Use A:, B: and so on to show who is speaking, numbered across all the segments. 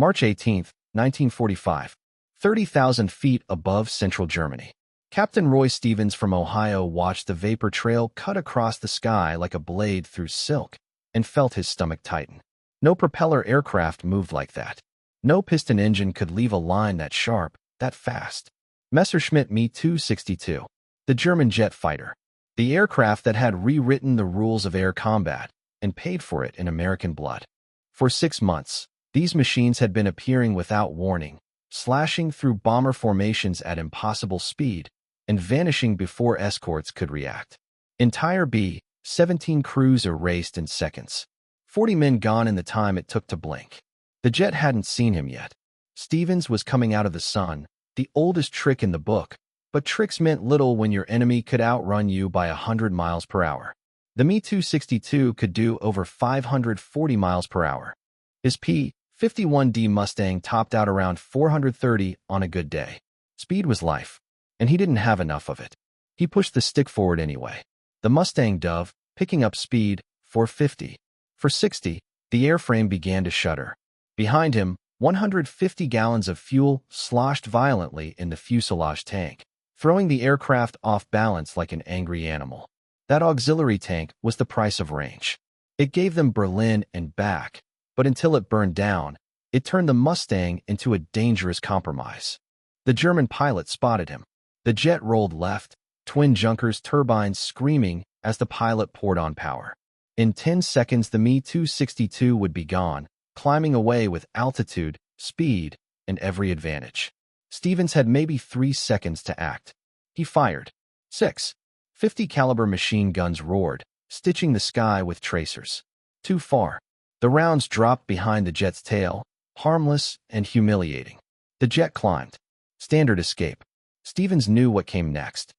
A: March 18, 1945. 30,000 feet above central Germany. Captain Roy Stevens from Ohio watched the vapor trail cut across the sky like a blade through silk and felt his stomach tighten. No propeller aircraft moved like that. No piston engine could leave a line that sharp, that fast. Messerschmitt Me-262. The German jet fighter. The aircraft that had rewritten the rules of air combat and paid for it in American blood. For 6 months, these machines had been appearing without warning, slashing through bomber formations at impossible speed and vanishing before escorts could react. Entire B-17 crews erased in seconds. 40 men gone in the time it took to blink. The jet hadn't seen him yet. Stevens was coming out of the sun, the oldest trick in the book, but tricks meant little when your enemy could outrun you by 100 miles per hour. The Me-262 could do over 540 miles per hour. His P-51 Mustang topped out around 430 on a good day. Speed was life, and he didn't have enough of it. He pushed the stick forward anyway. The Mustang dove, picking up speed, 450. For 60, the airframe began to shudder. Behind him, 150 gallons of fuel sloshed violently in the fuselage tank, throwing the aircraft off balance like an angry animal. That auxiliary tank was the price of range. It gave them Berlin and back, but until it burned down, it turned the Mustang into a dangerous compromise. The German pilot spotted him. The jet rolled left, twin Junkers turbines screaming as the pilot poured on power. In 10 seconds, the Me-262 would be gone, climbing away with altitude, speed, and every advantage. Stevens had maybe 3 seconds to act. He fired. 6. 50 caliber machine guns roared, stitching the sky with tracers. Too far. The rounds dropped behind the jet's tail, harmless and humiliating. The jet climbed. Standard escape. Stevens knew what came next.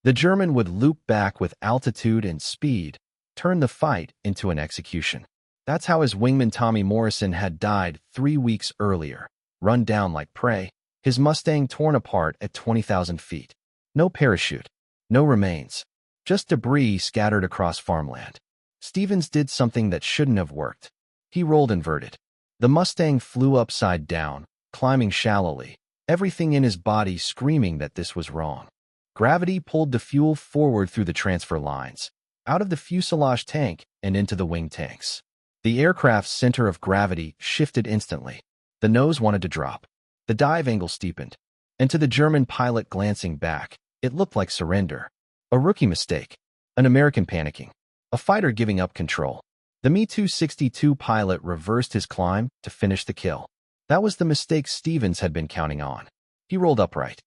A: The German would loop back with altitude and speed, turn the fight into an execution. That's how his wingman Tommy Morrison had died 3 weeks earlier, run down like prey, his Mustang torn apart at 20,000 feet. No parachute, no remains, just debris scattered across farmland. Stevens did something that shouldn't have worked. He rolled inverted. The Mustang flew upside down, climbing shallowly, everything in his body screaming that this was wrong. Gravity pulled the fuel forward through the transfer lines, out of the fuselage tank and into the wing tanks. The aircraft's center of gravity shifted instantly. The nose wanted to drop. The dive angle steepened. And to the German pilot glancing back, it looked like surrender. A rookie mistake. An American panicking. A fighter giving up control. The Me-262 pilot reversed his climb to finish the kill. That was the mistake Stevens had been counting on. He rolled upright.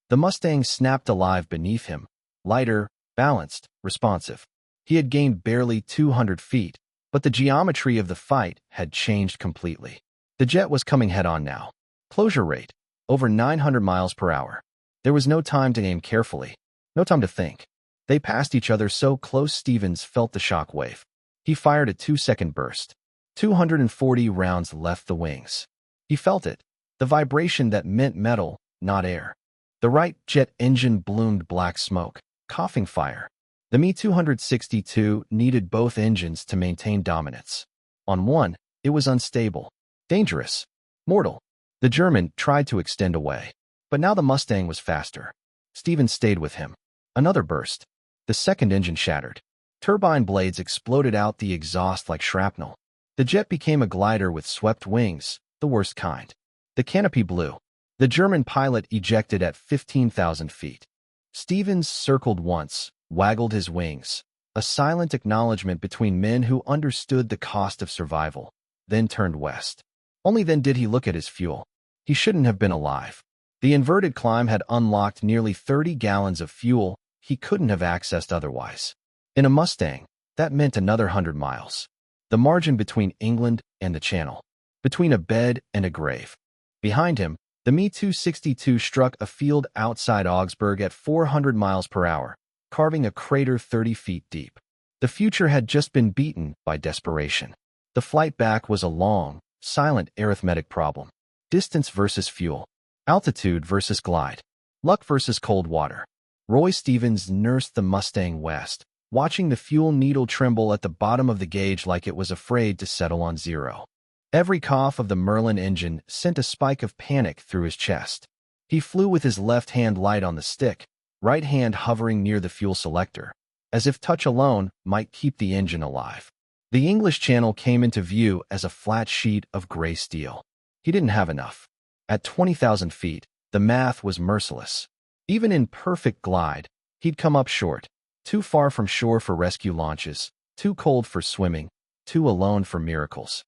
A: The Mustang snapped alive beneath him, lighter, balanced, responsive. He had gained barely 200 feet, but the geometry of the fight had changed completely. The jet was coming head-on now. Closure rate, over 900 miles per hour. There was no time to aim carefully, no time to think. They passed each other so close Stevens felt the shock wave. He fired a 2-second burst. 240 rounds left the wings. He felt it, the vibration that meant metal, not air. The right jet engine bloomed black smoke, coughing fire. The Me-262 needed both engines to maintain dominance. On one, it was unstable, dangerous, mortal. The German tried to extend away, but now the Mustang was faster. Stevens stayed with him. Another burst. The second engine shattered. Turbine blades exploded out the exhaust like shrapnel. The jet became a glider with swept wings, the worst kind. The canopy blew. The German pilot ejected at 15,000 feet. Stevens circled once, waggled his wings, a silent acknowledgement between men who understood the cost of survival, then turned west. Only then did he look at his fuel. He shouldn't have been alive. The inverted climb had unlocked nearly 30 gallons of fuel he couldn't have accessed otherwise. In a Mustang, that meant another 100 miles. The margin between England and the Channel. Between a bed and a grave. Behind him, the Me-262 struck a field outside Augsburg at 400 miles per hour, carving a crater 30 feet deep. The future had just been beaten by desperation. The flight back was a long, silent arithmetic problem. Distance versus fuel. Altitude versus glide. Luck versus cold water. Roy Stevens nursed the Mustang west, watching the fuel needle tremble at the bottom of the gauge like it was afraid to settle on zero. Every cough of the Merlin engine sent a spike of panic through his chest. He flew with his left hand light on the stick, right hand hovering near the fuel selector, as if touch alone might keep the engine alive. The English Channel came into view as a flat sheet of gray steel. He didn't have enough. At 20,000 feet, the math was merciless. Even in perfect glide, he'd come up short. Too far from shore for rescue launches, too cold for swimming, too alone for miracles.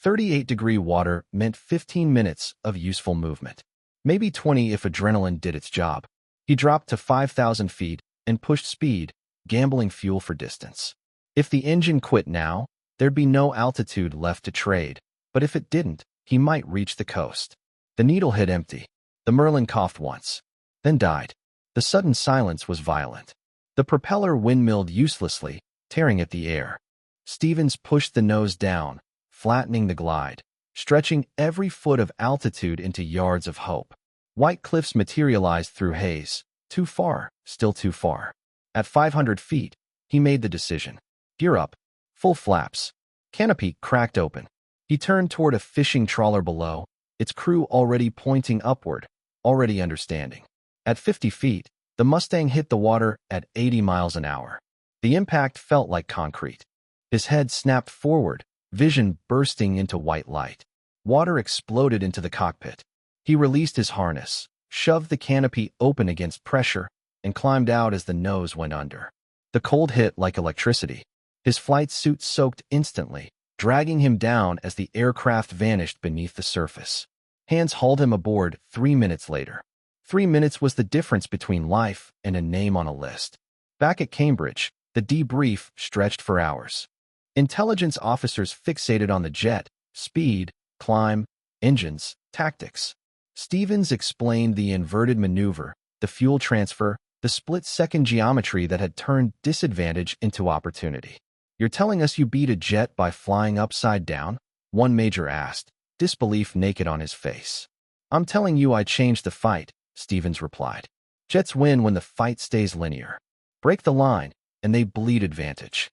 A: 38-degree water meant 15 minutes of useful movement. Maybe 20 if adrenaline did its job. He dropped to 5,000 feet and pushed speed, gambling fuel for distance. If the engine quit now, there'd be no altitude left to trade, but if it didn't, he might reach the coast. The needle hit empty. The Merlin coughed once, then died. The sudden silence was violent. The propeller windmilled uselessly, tearing at the air. Stevens pushed the nose down, flattening the glide, stretching every foot of altitude into yards of hope. White cliffs materialized through haze. Too far, still too far. At 500 feet, he made the decision. Gear up. Full flaps. Canopy cracked open. He turned toward a fishing trawler below, its crew already pointing upward, already understanding. At 50 feet, the Mustang hit the water at 80 miles an hour. The impact felt like concrete. His head snapped forward, vision bursting into white light. Water exploded into the cockpit. He released his harness, shoved the canopy open against pressure, and climbed out as the nose went under. The cold hit like electricity. His flight suit soaked instantly, dragging him down as the aircraft vanished beneath the surface. Hands hauled him aboard 3 minutes later. 3 minutes was the difference between life and a name on a list. Back at Cambridge, the debrief stretched for hours. Intelligence officers fixated on the jet, speed, climb, engines, tactics. Stevens explained the inverted maneuver, the fuel transfer, the split-second geometry that had turned disadvantage into opportunity. "You're telling us you beat a jet by flying upside down?" one major asked, disbelief naked on his face. "I'm telling you I changed the fight," Stevens replied. "Jets win when the fight stays linear. Break the line, and they bleed advantage."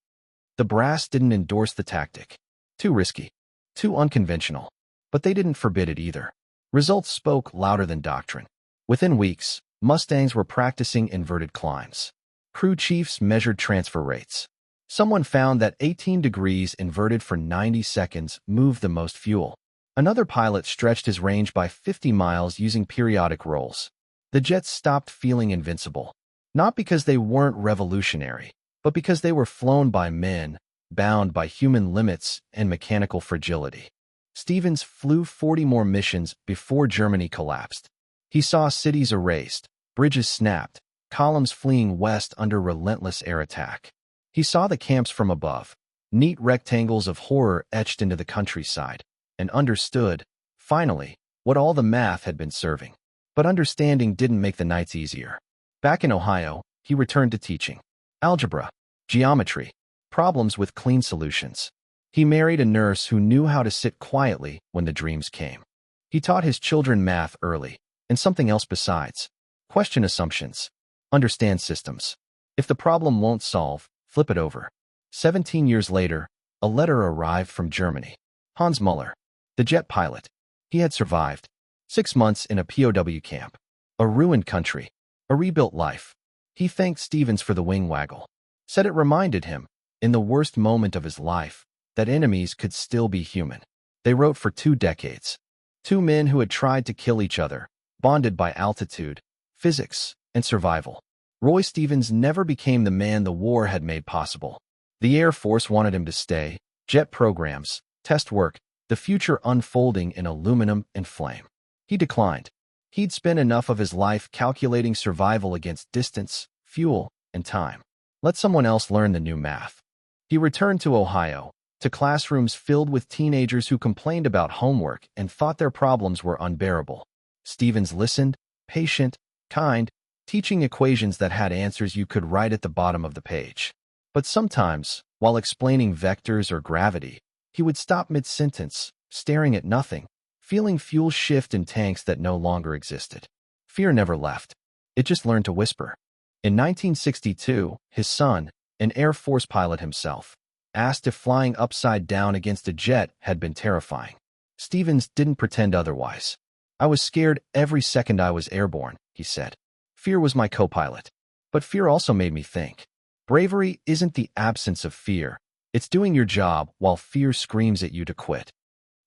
A: The brass didn't endorse the tactic. Too risky. Too unconventional. But they didn't forbid it either. Results spoke louder than doctrine. Within weeks, Mustangs were practicing inverted climbs. Crew chiefs measured transfer rates. Someone found that 18 degrees inverted for 90 seconds moved the most fuel. Another pilot stretched his range by 50 miles using periodic rolls. The jets stopped feeling invincible. Not because they weren't revolutionary, but because they were flown by men, bound by human limits and mechanical fragility. Stevens flew 40 more missions before Germany collapsed. He saw cities erased, bridges snapped, columns fleeing west under relentless air attack. He saw the camps from above, neat rectangles of horror etched into the countryside, and understood, finally, what all the math had been serving. But understanding didn't make the nights easier. Back in Ohio, he returned to teaching. Algebra, geometry, problems with clean solutions. He married a nurse who knew how to sit quietly when the dreams came. He taught his children math early, and something else besides. Question assumptions. Understand systems. If the problem won't solve, flip it over. 17 years later, a letter arrived from Germany. Hans Muller, the jet pilot. He had survived 6 months in a POW camp. A ruined country. A rebuilt life. He thanked Stevens for the wing waggle. Said it reminded him, in the worst moment of his life, that enemies could still be human. They wrote for 2 decades. 2 men who had tried to kill each other, bonded by altitude, physics, and survival. Roy Stevens never became the man the war had made possible. The Air Force wanted him to stay, jet programs, test work, the future unfolding in aluminum and flame. He declined. He'd spent enough of his life calculating survival against distance, fuel, and time. Let someone else learn the new math. He returned to Ohio, to classrooms filled with teenagers who complained about homework and thought their problems were unbearable. Stevens listened, patient, kind, teaching equations that had answers you could write at the bottom of the page. But sometimes, while explaining vectors or gravity, he would stop mid-sentence, staring at nothing, feeling fuel shift in tanks that no longer existed. Fear never left. It just learned to whisper. In 1962, his son, an Air Force pilot himself, asked if flying upside down against a jet had been terrifying. Stevens didn't pretend otherwise. I was scared every second I was airborne, he said. Fear was my co-pilot. But fear also made me think. Bravery isn't the absence of fear. It's doing your job while fear screams at you to quit.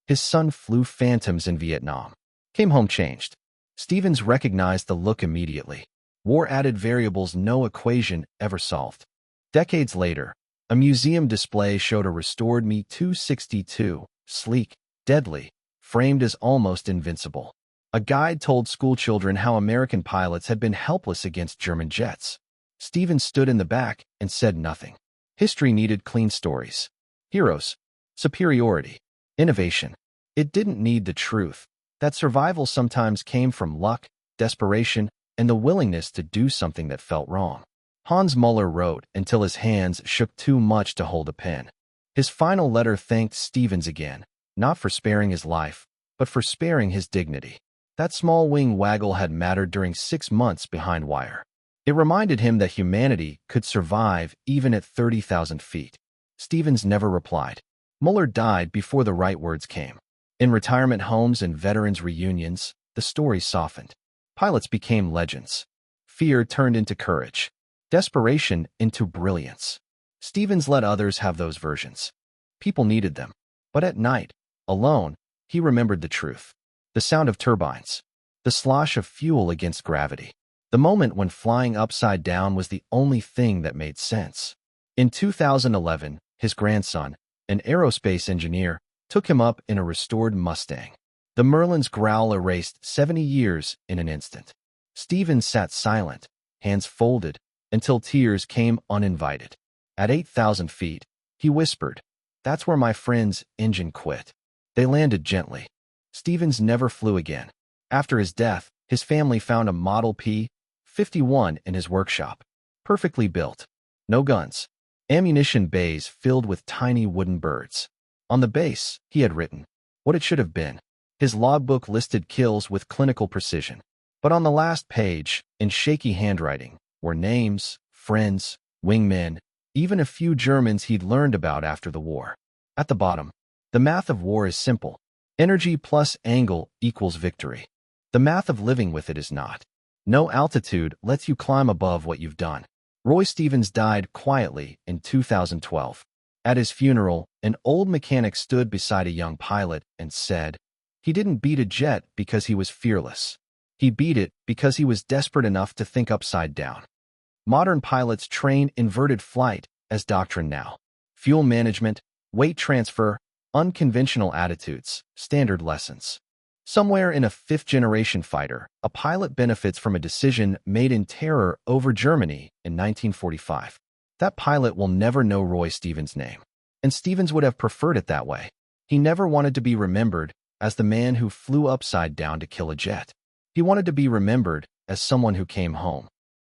A: His son flew Phantoms in Vietnam. Came home changed. Stevens recognized the look immediately. War added variables no equation ever solved. Decades later, a museum display showed a restored Me-262, sleek, deadly, framed as almost invincible. A guide told schoolchildren how American pilots had been helpless against German jets. Stevens stood in the back and said nothing. History needed clean stories. Heroes. Superiority. Innovation. It didn't need the truth. That survival sometimes came from luck, desperation, and the willingness to do something that felt wrong. Hans Muller wrote until his hands shook too much to hold a pen. His final letter thanked Stevens again, not for sparing his life, but for sparing his dignity. That small wing waggle had mattered during 6 months behind wire. It reminded him that humanity could survive even at 30,000 feet. Stevens never replied. Muller died before the right words came. In retirement homes and veterans' reunions, the story softened. Pilots became legends. Fear turned into courage. Desperation into brilliance. Stevens let others have those versions. People needed them. But at night, alone, he remembered the truth. The sound of turbines. The slosh of fuel against gravity. The moment when flying upside down was the only thing that made sense. In 2011, his grandson, an aerospace engineer, took him up in a restored Mustang. The Merlin's growl erased 70 years in an instant. Stevens sat silent, hands folded, until tears came uninvited. At 8,000 feet, he whispered, "That's where my friend's engine quit." They landed gently. Stevens never flew again. After his death, his family found a Model P-51 in his workshop. Perfectly built. No guns. Ammunition bays filled with tiny wooden birds. On the base, he had written what it should have been. His logbook listed kills with clinical precision. But on the last page, in shaky handwriting, were names, friends, wingmen, even a few Germans he'd learned about after the war. At the bottom, the math of war is simple. Energy plus angle equals victory. The math of living with it is not. No altitude lets you climb above what you've done. Roy Stevens died quietly in 2012. At his funeral, an old mechanic stood beside a young pilot and said, "He didn't beat a jet because he was fearless. He beat it because he was desperate enough to think upside down." Modern pilots train inverted flight as doctrine now. Fuel management, weight transfer, unconventional attitudes, standard lessons. Somewhere in a fifth-generation fighter, a pilot benefits from a decision made in terror over Germany in 1945. That pilot will never know Roy Stevens' name. And Stevens would have preferred it that way. He never wanted to be remembered as the man who flew upside down to kill a jet. He wanted to be remembered as someone who came home.